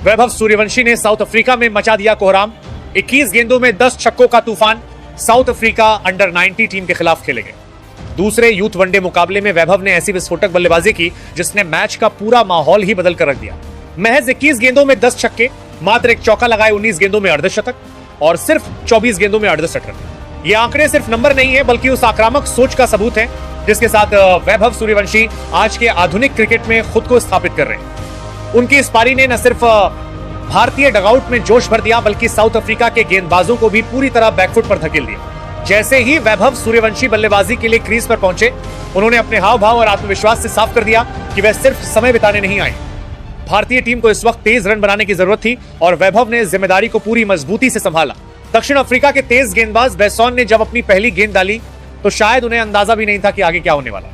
वैभव सूर्यवंशी ने south Africa में मचा दिया कोहराम। 21 गेंदों में 10 छक्कों का तूफान साउथ अफ्रीका अंडर 90 टीम के खिलाफ खेले गए। दूसरे यूथ वनडे मुकाबले में वैभव ने ऐसी विस्फोटक बल्लेबाजी की जिसने मैच का पूरा माहौल ही बदल कर रख दिया। महज 21 गेंदों में 10 छक्के, मात्र एक चौका लगाए 19 गेंदों में अर्धशतक और सिर्फ 24 गेंदों में 68 रन। ये आंकड़े सिर्फ नंबर नहीं है बल्कि उस आक्रामक सोच का सबूत है जिसके साथ वैभव सूर्यवंशी आज के आधुनिक क्रिकेट में खुद को स्थापित कर रहे हैं। उनकी इस पारी ने न सिर्फ भारतीय डगआउट में जोश भर दिया बल्कि साउथ अफ्रीका के गेंदबाजों को भी पूरी तरह बैकफुट पर धकेल दिया। जैसे ही वैभव सूर्यवंशी बल्लेबाजी के लिए क्रीज पर पहुंचे, उन्होंने अपने हाव भाव और आत्मविश्वास से साफ कर दिया कि वह सिर्फ समय बिताने नहीं आए। भारतीय टीम को इस वक्त तेज रन बनाने की जरूरत थी और वैभव ने जिम्मेदारी को पूरी मजबूती से संभाला। दक्षिण अफ्रीका के तेज गेंदबाज बेसॉन ने जब अपनी पहली गेंद डाली तो शायद उन्हें अंदाजा भी नहीं था कि आगे क्या होने वाला।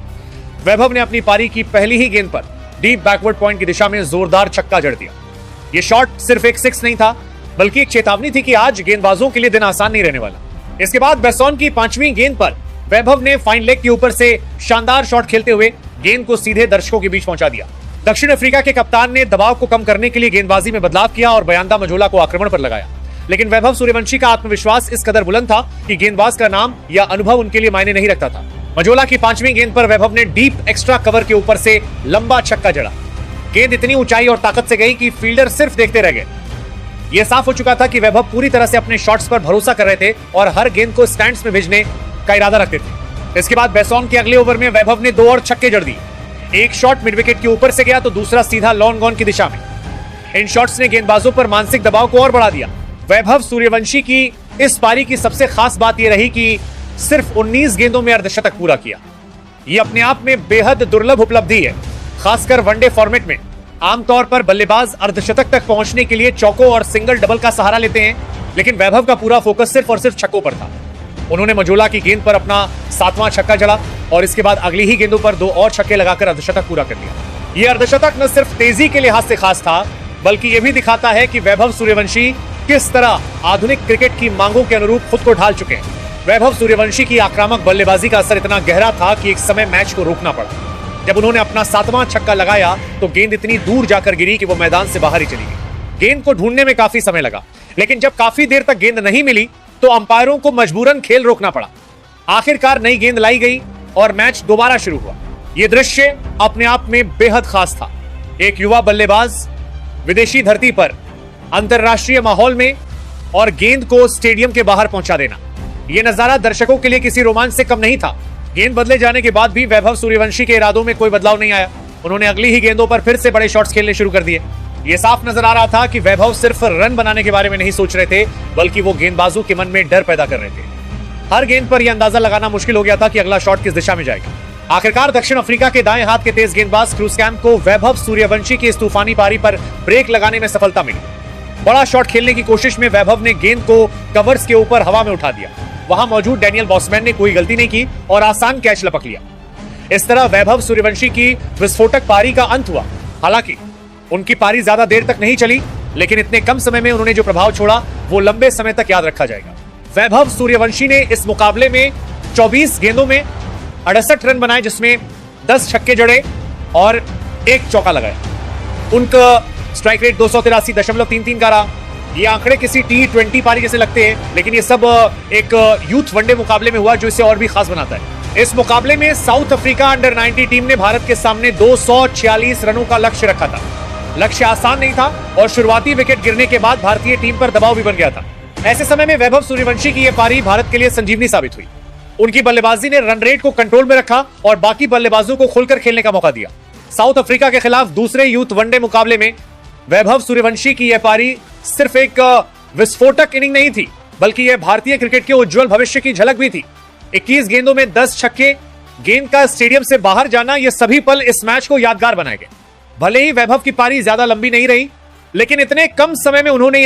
वैभव ने अपनी पारी की पहली ही गेंद पर डीप बैकवर्ड पॉइंट की दिशा में जोरदार छक्का जड़ दिया। यह शॉट सिर्फ एक सिक्स नहीं था बल्कि एक चेतावनी थी कि आज गेंदबाजों के लिए दिन आसान नहीं रहने वाला। इसके बाद बेसॉन की 5वीं गेंद पर वैभव ने फाइन लेग के ऊपर से शानदार शॉट खेलते हुए गेंद को सीधे दर्शकों के बीच पहुंचा दिया। दक्षिण अफ्रीका के कप्तान ने दबाव को कम करने के लिए गेंदबाजी में बदलाव किया और बयांदा मजोला को आक्रमण पर लगाया। लेकिन वैभव सूर्यवंशी का आत्मविश्वास इस कदर बुलंद था कि गेंदबाज का नाम या अनुभव उनके लिए मायने नहीं रखता था। मजोला की 5वीं गेंद पर वैभव ने डीप एक्स्ट्रा कवर के ऊपर से लंबा छक्का जड़ा। गेंद इतनी ऊंचाई और ताकत से गई कि फील्डर सिर्फ देखते रह गए। यह साफ हो चुका था कि वैभव पूरी तरह से अपने शॉट्स पर भरोसा कर रहे थे और हर गेंद को स्टैंड्स में भेजने का इरादा रखते थे। इसके बाद बेसॉन के अगले ओवर में वैभव ने 2 और छक्के जड़ दिए। एक शॉट मिड विकेट के ऊपर से गया तो दूसरा सीधा लॉन्ग ऑन की दिशा में। इन शॉट्स ने गेंदबाजों पर मानसिक दबाव को और बढ़ा दिया। वैभव सूर्यवंशी की इस पारी की सबसे खास बात यह रही कि सिर्फ 19 गेंदों में अर्धशतक पूरा किया। यह अपने आप में बेहद दुर्लभ उपलब्धि है, खासकर वनडे फॉर्मेट में। आमतौर पर बल्लेबाज अर्धशतक तक पहुंचने के लिए चौकों और सिंगल डबल का सहारा लेते हैं, लेकिन वैभव का पूरा फोकस सिर्फ और सिर्फ छक्कों पर था। उन्होंने मजोला की गेंद पर अपना 7वां छक्का जड़ा और इसके बाद अगली ही गेंदों पर 2 और छक्के लगाकर अर्धशतक पूरा कर दिया। यह अर्धशतक न सिर्फ तेजी के लिहाज से खास था बल्कि यह भी दिखाता है कि वैभव सूर्यवंशी किस तरह आधुनिक क्रिकेट की मांगों के अनुरूप खुद को ढाल चुके हैं। वैभव सूर्यवंशी की आक्रामक बल्लेबाजी का असर इतना गहरा था कि एक समय मैच को रोकना पड़ा। जब उन्होंने अपना 7वां छक्का लगाया तो गेंद इतनी दूर जाकर गिरी कि वो मैदान से बाहर ही चली गई। गेंद को ढूंढने में काफी समय लगा, लेकिन जब काफी देर तक गेंद नहीं मिली तो अंपायरों को मजबूरन खेल रोकना पड़ा। आखिरकार नई गेंद लाई गई और मैच दोबारा शुरू हुआ। यह दृश्य अपने आप में बेहद खास था। एक युवा बल्लेबाज विदेशी धरती पर अंतरराष्ट्रीय माहौल में और गेंद को स्टेडियम के बाहर पहुंचा देना, यह नजारा दर्शकों के लिए किसी रोमांच से कम नहीं था। गेंद बदले जाने के बाद भी वैभव सूर्यवंशी के इरादों में कोई बदलाव नहीं आया। उन्होंने अगली ही गेंदों पर फिर से बड़े शॉट्स खेलने शुरू कर दिए। यह साफ नजर आ रहा था कि वैभव सिर्फ रन बनाने के बारे में नहीं सोच रहे थे बल्कि वो गेंदबाजों के मन में डर पैदा कर रहे थे। हर गेंद पर यह अंदाजा लगाना मुश्किल हो गया था कि अगला शॉट किस दिशा में जाएगा। आखिरकार दक्षिण अफ्रीका के दाएं हाथ के तेज गेंदबाज क्रूजकैम्प को वैभव सूर्यवंशी की इस तूफानी पारी पर ब्रेक लगाने में सफलता मिली। बड़ा शॉट खेलने की कोशिश में वैभव ने गेंद को कवर्स के ऊपर हवा में उठा दिया। वहां मौजूद डैनियल बॉसमैन ने कोई गलती नहीं की और आसान कैच लपक लिया। इस तरह वैभव सूर्यवंशी की विस्फोटक पारी का अंत हुआ। हालांकि उनकी पारी ज्यादा देर तक नहीं चली, लेकिन इतने कम समय में उन्होंने जो प्रभाव छोड़ा वो लंबे समय तक याद रखा जाएगा। वैभव सूर्यवंशी ने इस मुकाबले में 24 गेंदों में 68 रन बनाए, जिसमें 10 छक्के जड़े और 1 चौका लगाया। उनका स्ट्राइक रेट 283.33 का रहा। ये आंकड़े किसी T20 पारी जैसे लगते हैं, लेकिन ये सब एक यूथ वनडे मुकाबले में हुआ जो इसे और भी खास बनाता है। इस मुकाबले में साउथ अफ्रीका अंडर 90 टीम ने भारत के सामने 246 रनों का लक्ष्य रखा था। लक्ष्य आसान नहीं था और शुरुआती विकेट गिरने के बाद भारतीय टीम पर दबाव भी बन गया था। ऐसे समय में वैभव सूर्यवंशी की यह पारी भारत के लिए संजीवनी साबित हुई। उनकी बल्लेबाजी ने रन रेट को कंट्रोल में रखा और बाकी बल्लेबाजों को खुलकर खेलने का मौका दिया। साउथ अफ्रीका के खिलाफ दूसरे यूथ वनडे मुकाबले में वैभव सूर्यवंशी की यह पारी सिर्फ एक विस्फोटक इनिंग नहीं थी बल्कि यह भारतीय क्रिकेट के उज्जवल भविष्य की झलक भी थी। 21 गेंदों में 10 छक्के, गेंद का स्टेडियम से बाहर जाना, ये सभी पल इस मैच को यादगार बनाए गए। भले ही वैभव की पारी ज्यादा लंबी नहीं रही, लेकिन इतने कम समय में उन्होंने